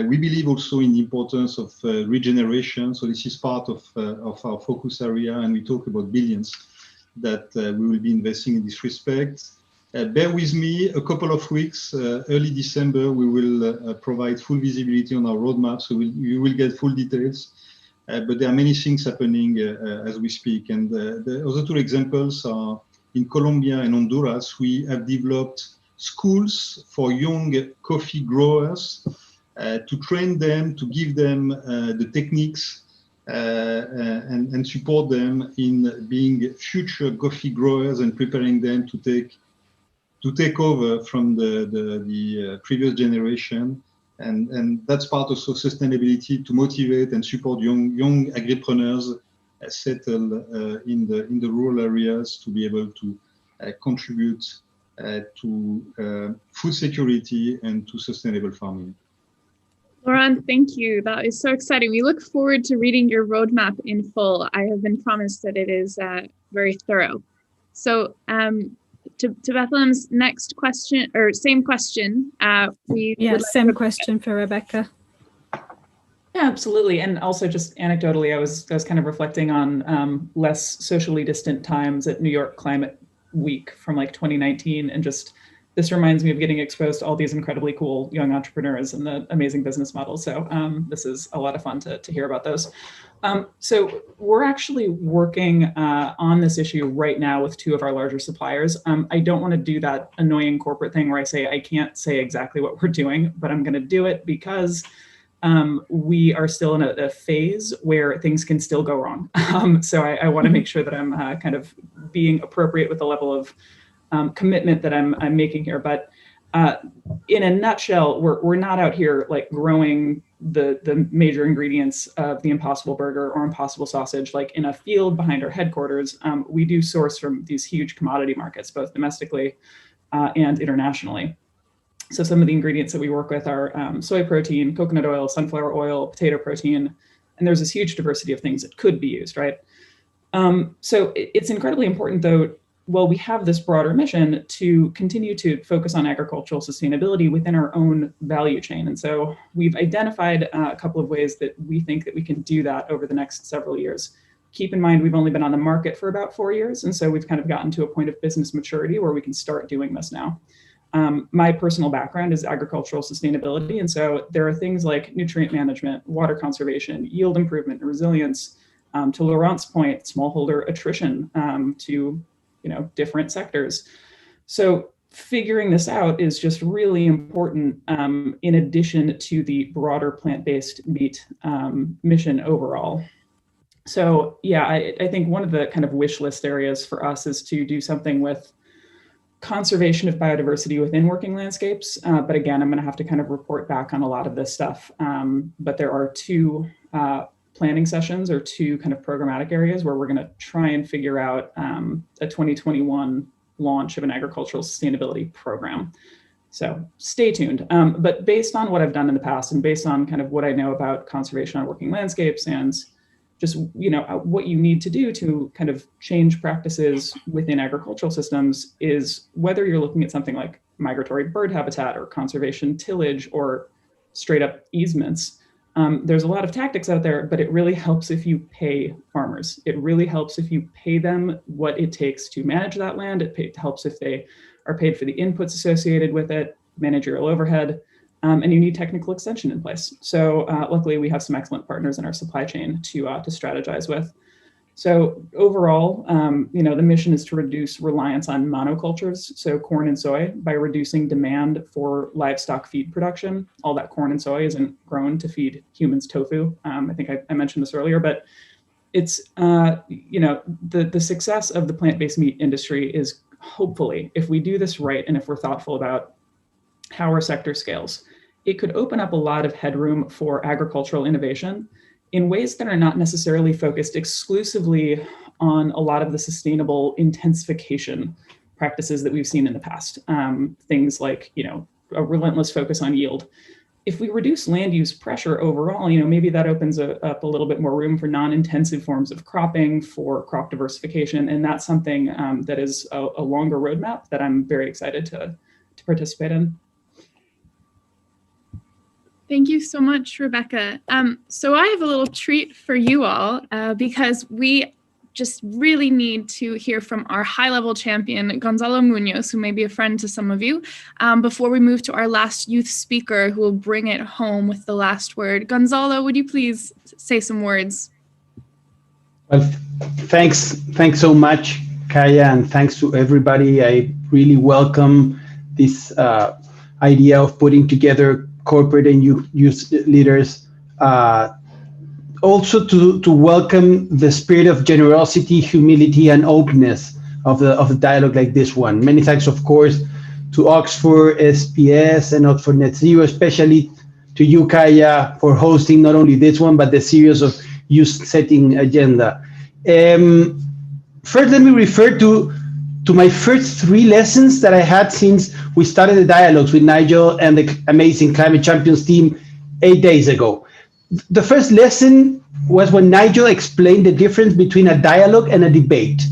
We believe also in the importance of regeneration. So this is part of our focus area, and we talk about billions that we will be investing in this respect. Bear with me a couple of weeks. Early December, we will provide full visibility on our roadmap, so you will get full details. But there are many things happening as we speak. And the other 2 examples are in Colombia and Honduras. We have developed schools for young coffee growers to train them, to give them the techniques and support them in being future coffee growers and preparing them to take over from the previous generation. And that's part of sustainability, to motivate and support young agripreneurs settle in the rural areas to be able to contribute to food security and to sustainable farming. Laurent, thank you. That is so exciting. We look forward to reading your roadmap in full. I have been promised that it is very thorough. So to Bethlehem's next question, or same question. Same question for Rebecca. Yeah, absolutely. And also just anecdotally, I was kind of reflecting on less socially distant times at New York Climate Week from like 2019, and just this reminds me of getting exposed to all these incredibly cool young entrepreneurs and the amazing business models. So this is a lot of fun to hear about those. So we're actually working on this issue right now with 2 of our larger suppliers. I don't want to do that annoying corporate thing where I say I can't say exactly what we're doing, but I'm going to do it because we are still in a phase where things can still go wrong. So I want to make sure that I'm kind of being appropriate with the level of commitment that I'm making here. But in a nutshell, we're not out here like growing the major ingredients of the Impossible Burger or Impossible Sausage like in a field behind our headquarters. We do source from these huge commodity markets, both domestically and internationally. So some of the ingredients that we work with are soy protein, coconut oil, sunflower oil, potato protein, and there's this huge diversity of things that could be used, right? So it's incredibly important, though, well, we have this broader mission to continue to focus on agricultural sustainability within our own value chain. And so we've identified a couple of ways that we think that we can do that over the next several years. Keep in mind, we've only been on the market for about 4 years. And so we've kind of gotten to a point of business maturity where we can start doing this now. My personal background is agricultural sustainability. And so there are things like nutrient management, water conservation, yield improvement, and resilience To Laurent's point, smallholder attrition to different sectors. So figuring this out is just really important in addition to the broader plant-based meat mission overall. So yeah, I think one of the kind of wish list areas for us is to do something with conservation of biodiversity within working landscapes. But again, I'm going to have to kind of report back on a lot of this stuff. But there are two planning sessions or two kind of programmatic areas where we're going to try and figure out a 2021 launch of an agricultural sustainability program. So stay tuned. But based on what I've done in the past and based on kind of what I know about conservation on working landscapes and just what you need to do to kind of change practices within agricultural systems is whether you're looking at something like migratory bird habitat or conservation tillage or straight up easements. There's a lot of tactics out there, but it really helps if you pay farmers. It really helps if you pay them what it takes to manage that land. It helps if they are paid for the inputs associated with it, managerial overhead, and you need technical extension in place. So luckily we have some excellent partners in our supply chain to strategize with. So overall, the mission is to reduce reliance on monocultures, so corn and soy, by reducing demand for livestock feed production. All that corn and soy isn't grown to feed humans tofu. I think I mentioned this earlier, but it's, the success of the plant-based meat industry is hopefully, if we do this right and if we're thoughtful about how our sector scales, it could open up a lot of headroom for agricultural innovation in ways that are not necessarily focused exclusively on a lot of the sustainable intensification practices that we've seen in the past. Things like, a relentless focus on yield. If we reduce land use pressure overall, maybe that opens up a little bit more room for non-intensive forms of cropping, for crop diversification. And that's something that is a longer roadmap that I'm very excited to participate in. Thank you so much, Rebecca. So I have a little treat for you all because we just really need to hear from our high-level champion, Gonzalo Munoz, who may be a friend to some of you, before we move to our last youth speaker who will bring it home with the last word. Gonzalo, would you please say some words? Well, thanks so much, Kaya, and thanks to everybody. I really welcome this idea of putting together corporate and youth leaders, also to welcome the spirit of generosity, humility, and openness of the dialogue like this one. Many thanks, of course, to Oxford, SPS, and Oxford Net Zero, especially to you, Kaya, for hosting not only this one, but the series of youth setting agenda. First, let me refer to my first 3 lessons that I had since we started the dialogues with Nigel and the amazing Climate Champions team 8 days ago. The first lesson was when Nigel explained the difference between a dialogue and a debate.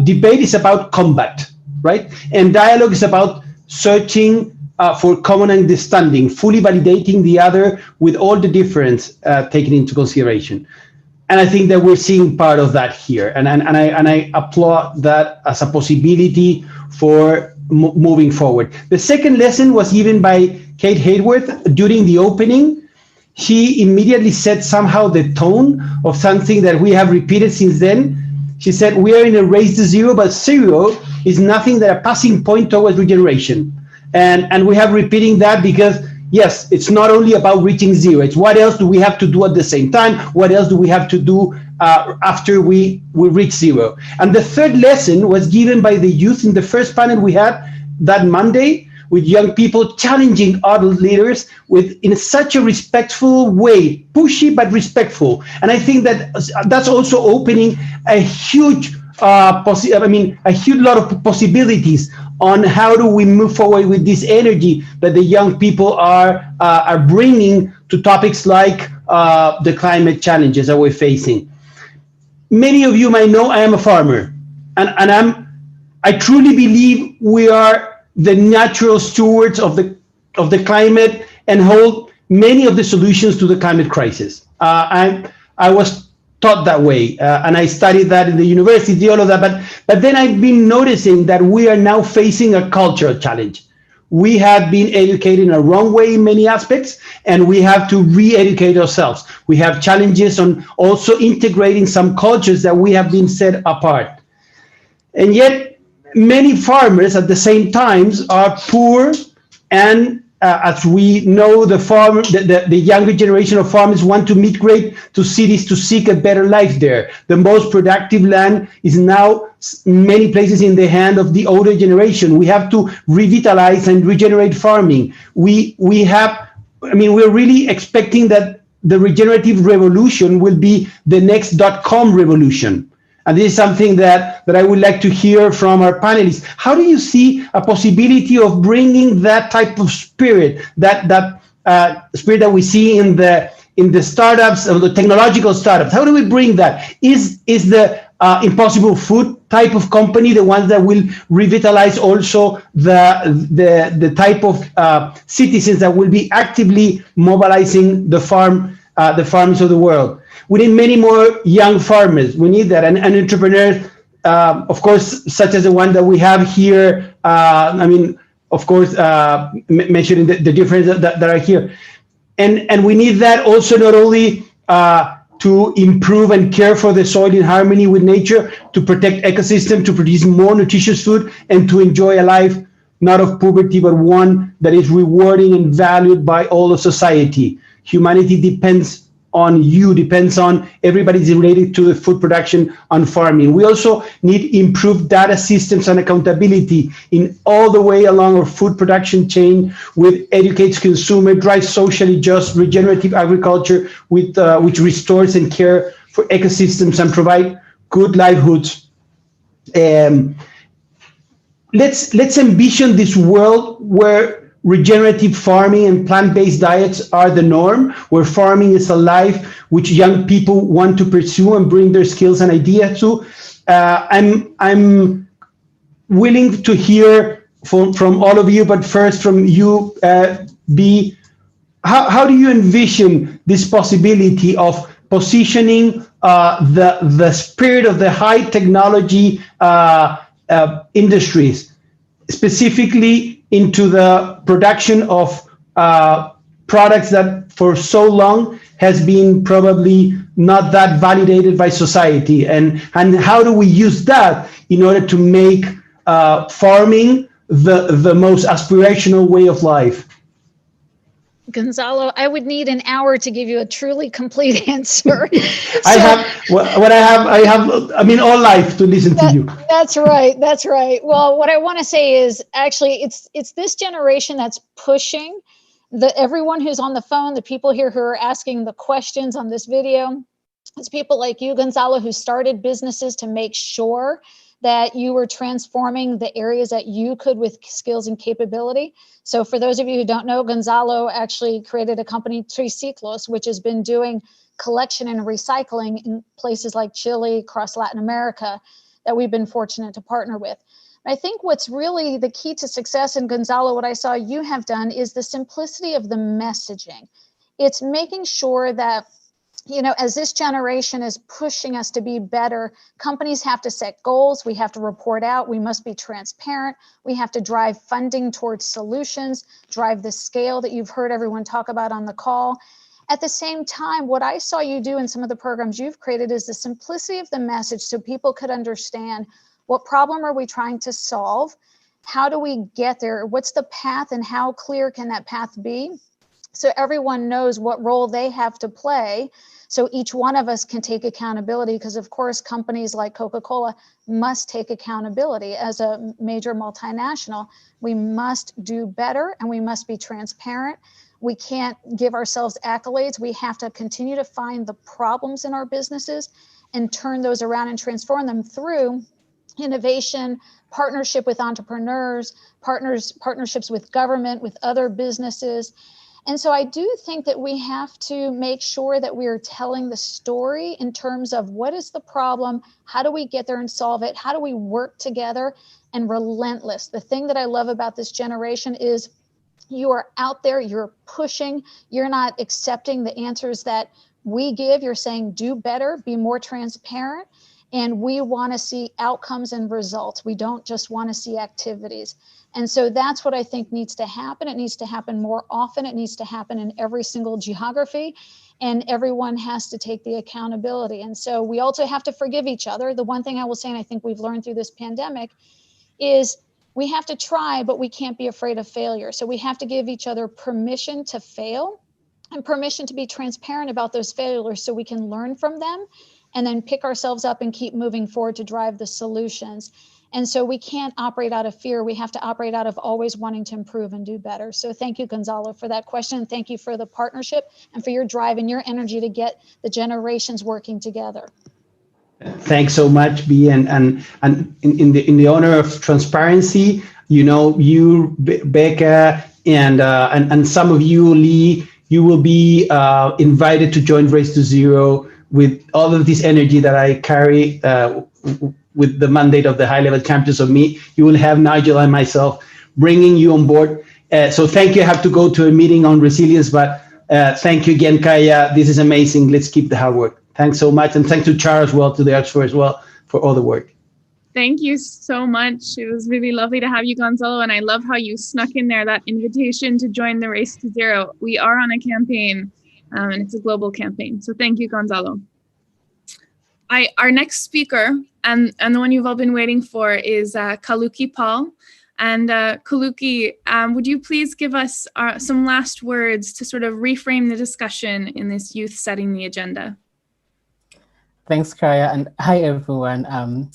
Debate is about combat, right? And dialogue is about searching for common understanding, fully validating the other with all the difference taken into consideration. And I think that we're seeing part of that here. And I applaud that as a possibility for moving forward. The second lesson was given by Kate Hayworth during the opening. She immediately set somehow the tone of something that we have repeated since then. She said, we are in a race to zero, but zero is nothing but a passing point towards regeneration. And we have repeating that because yes, it's not only about reaching zero. It's what else do we have to do at the same time? What else do we have to do after we reach zero? And the third lesson was given by the youth in the first panel we had that Monday with young people challenging adult leaders in such a respectful way, pushy but respectful. And I think that that's also opening a huge a huge lot of possibilities on how do we move forward with this energy that the young people are bringing to topics like the climate challenges that we're facing. Many of you might know I am a farmer, and I truly believe we are the natural stewards of the climate and hold many of the solutions to the climate crisis. I was taught that way, and I studied that in the university, all of that. But then I've been noticing that we are now facing a cultural challenge. we have been educated in a wrong way in many aspects, and we have to re-educate ourselves. We have challenges on also integrating some cultures that we have been set apart. And yet many farmers at the same times are poor, and as we know, the younger generation of farmers want to migrate to cities to seek a better life there. The most productive land is now many places in the hand of the older generation. We have to revitalize and regenerate farming. We're really expecting that the regenerative revolution will be the next .com revolution. And this is something that I would like to hear from our panelists. How do you see a possibility of bringing that type of spirit, that spirit that we see in the startups, or the technological startups? How do we bring that? Is the Impossible Food type of company the ones that will revitalize also the type of citizens that will be actively mobilizing the farms of the world? We need many more young farmers. We need that, and entrepreneurs, of course, such as the one that we have here. Of course, mentioning the difference that are here, and we need that also not only to improve and care for the soil in harmony with nature, to protect ecosystem, to produce more nutritious food, and to enjoy a life not of poverty, but one that is rewarding and valued by all of society. Humanity depends on everybody's related to the food production and farming. We also need improved data systems and accountability in all the way along our food production chain, which educates consumer, drives socially just regenerative agriculture, which restores and care for ecosystems and provide good livelihoods. Let's envision this world where regenerative farming and plant-based diets are the norm, where farming is a life which young people want to pursue and bring their skills and ideas to. I'm willing to hear from all of you, but first from you, B. How do you envision this possibility of positioning the spirit of the high technology industries, specifically into the production of products that for so long has been probably not that validated by society, and how do we use that in order to make farming the most aspirational way of life? Gonzalo, I would need an hour to give you a truly complete answer. I have all life to listen to you. That's right. That's right. Well, what I want to say is actually it's this generation that's pushing everyone who's on the phone, the people here who are asking the questions on this video. It's people like you, Gonzalo, who started businesses to make sure that you were transforming the areas that you could with skills and capability. So for those of you who don't know, Gonzalo actually created a company, Triciclos, which has been doing collection and recycling in places like Chile, across Latin America, that we've been fortunate to partner with. I think what's really the key to success, and Gonzalo, what I saw you have done, is the simplicity of the messaging. It's making sure that, as this generation is pushing us to be better, companies have to set goals. We have to report out. We must be transparent. We have to drive funding towards solutions, drive the scale that you've heard everyone talk about on the call. At the same time, what I saw you do in some of the programs you've created is the simplicity of the message so people could understand what problem are we trying to solve? How do we get there? What's the path, and how clear can that path be? So everyone knows what role they have to play. So each one of us can take accountability, because of course, companies like Coca-Cola must take accountability. As a major multinational, we must do better and we must be transparent. We can't give ourselves accolades. We have to continue to find the problems in our businesses and turn those around and transform them through innovation, partnership with entrepreneurs, partnerships with government, with other businesses. And so I do think that we have to make sure that we are telling the story in terms of what is the problem, how do we get there and solve it, how do we work together, and relentless. The thing that I love about this generation is you are out there, you're pushing, you're not accepting the answers that we give, you're saying do better, be more transparent. And we want to see outcomes and results. We don't just want to see activities. And so that's what I think needs to happen. It needs to happen more often. It needs to happen in every single geography. And everyone has to take the accountability. And so we also have to forgive each other. The one thing I will say, and I think we've learned through this pandemic, is we have to try, but we can't be afraid of failure. So we have to give each other permission to fail and permission to be transparent about those failures so we can learn from them and then pick ourselves up and keep moving forward to drive the solutions. And so we can't operate out of fear. We have to operate out of always wanting to improve and do better. So thank you, Gonzalo, for that question. Thank you for the partnership and for your drive and your energy to get the generations working together. Thanks so much, B. And in the honor of transparency, you know, you, Becca, and some of you, Lee, you will be invited to join Race to Zero with all of this energy that I carry with the mandate of the high-level champions of me. You will have Nigel and myself bringing you on board. So thank you. I have to go to a meeting on resilience, but thank you again, Kaya. This is amazing. Let's keep the hard work. Thanks so much. And thanks to Charles as well, to the Oxford as well, for all the work. Thank you so much. It was really lovely to have you, Gonzalo. And I love how you snuck in there that invitation to join the Race to Zero. We are on a campaign, and it's a global campaign. So thank you, Gonzalo. Our next speaker, and the one you've all been waiting for, is Kaluki Paul. And Kaluki, would you please give us some last words to sort of reframe the discussion in this youth setting the agenda? Thanks, Kaya, and hi, everyone.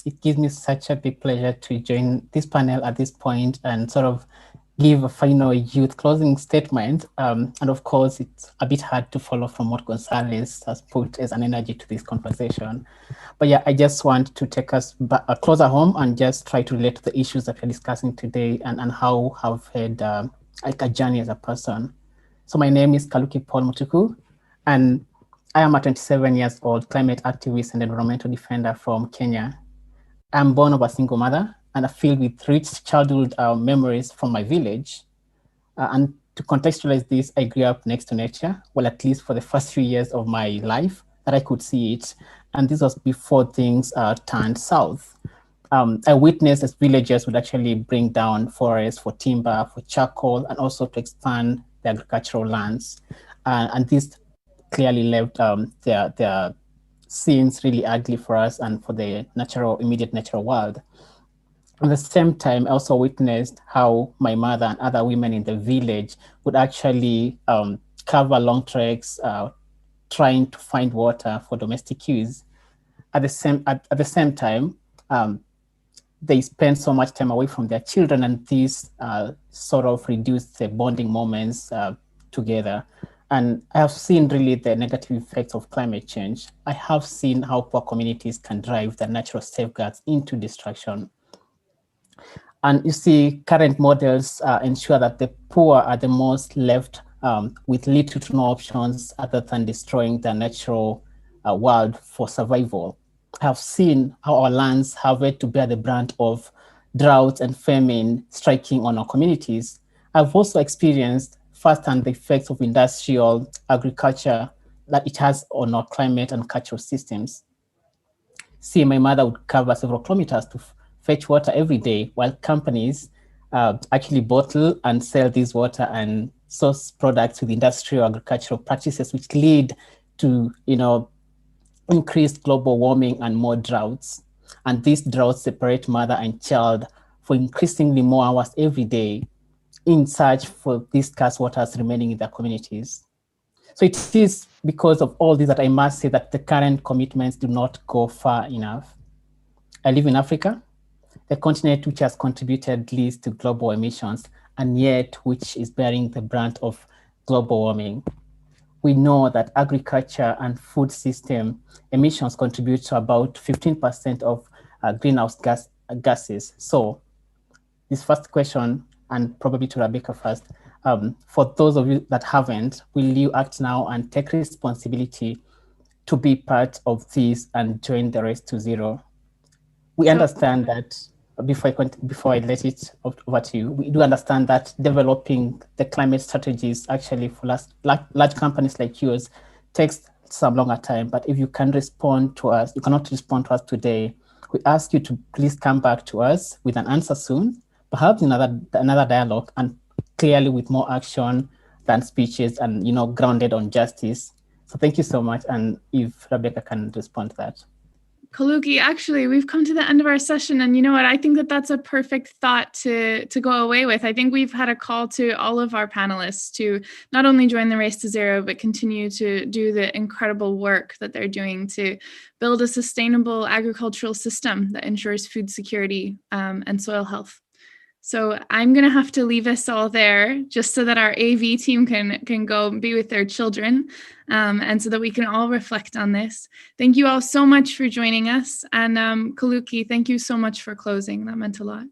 It gives me such a big pleasure to join this panel at this point and sort of give a final youth closing statement. And of course, it's a bit hard to follow from what Gonzalez has put as an energy to this conversation. But yeah, I just want to take us back, closer home and just try to relate to the issues that we're discussing today and how I've had like a journey as a person. So my name is Kaluki Paul Mutuku, and I am a 27 years old climate activist and environmental defender from Kenya. I'm born of a single mother and filled with rich childhood memories from my village. And to contextualize this, I grew up next to nature, well, at least for the first few years of my life that I could see it. And this was before things turned south. I witnessed as villagers would actually bring down forests for timber, for charcoal, and also to expand the agricultural lands. And this clearly left their scenes really ugly for us and for the immediate natural world. At the same time, I also witnessed how my mother and other women in the village would actually cover long treks, trying to find water for domestic use. At the same time, they spend so much time away from their children, and this sort of reduced the bonding moments together. And I have seen really the negative effects of climate change. I have seen how poor communities can drive the natural safeguards into destruction. And you see, current models ensure that the poor are the most left with little to no options other than destroying the natural world for survival. I have seen how our lands have had to bear the brunt of drought and famine striking on our communities. I've also experienced firsthand the effects of industrial agriculture that it has on our climate and cultural systems. See, my mother would cover several kilometers to fetch water every day, while companies actually bottle and sell this water and source products with industrial agricultural practices, which lead to, increased global warming and more droughts. And these droughts separate mother and child for increasingly more hours every day in search for these scarce waters remaining in their communities. So it is because of all this that I must say that the current commitments do not go far enough. I live in Africa, the continent which has contributed least to global emissions, and yet which is bearing the brunt of global warming. We know that agriculture and food system emissions contribute to about 15% of greenhouse gases. So this first question, and probably to Rebecca first, for those of you that haven't, will you act now and take responsibility to be part of this and join the Race to Zero? We understand that, before I let it over to you, we do understand that developing the climate strategies actually for large companies like yours takes some longer time, but if you can respond to us, you cannot respond to us today, we ask you to please come back to us with an answer soon, perhaps another dialogue, and clearly with more action than speeches and, you know, grounded on justice. So thank you so much. And if Rebecca can respond to that. Kaluki, actually, we've come to the end of our session, and you know what? I think that that's a perfect thought to go away with. I think we've had a call to all of our panelists to not only join the Race to Zero, but continue to do the incredible work that they're doing to build a sustainable agricultural system that ensures food security and soil health. So I'm going to have to leave us all there just so that our AV team can go and be with their children and so that we can all reflect on this. Thank you all so much for joining us. And Kaluki, thank you so much for closing. That meant a lot.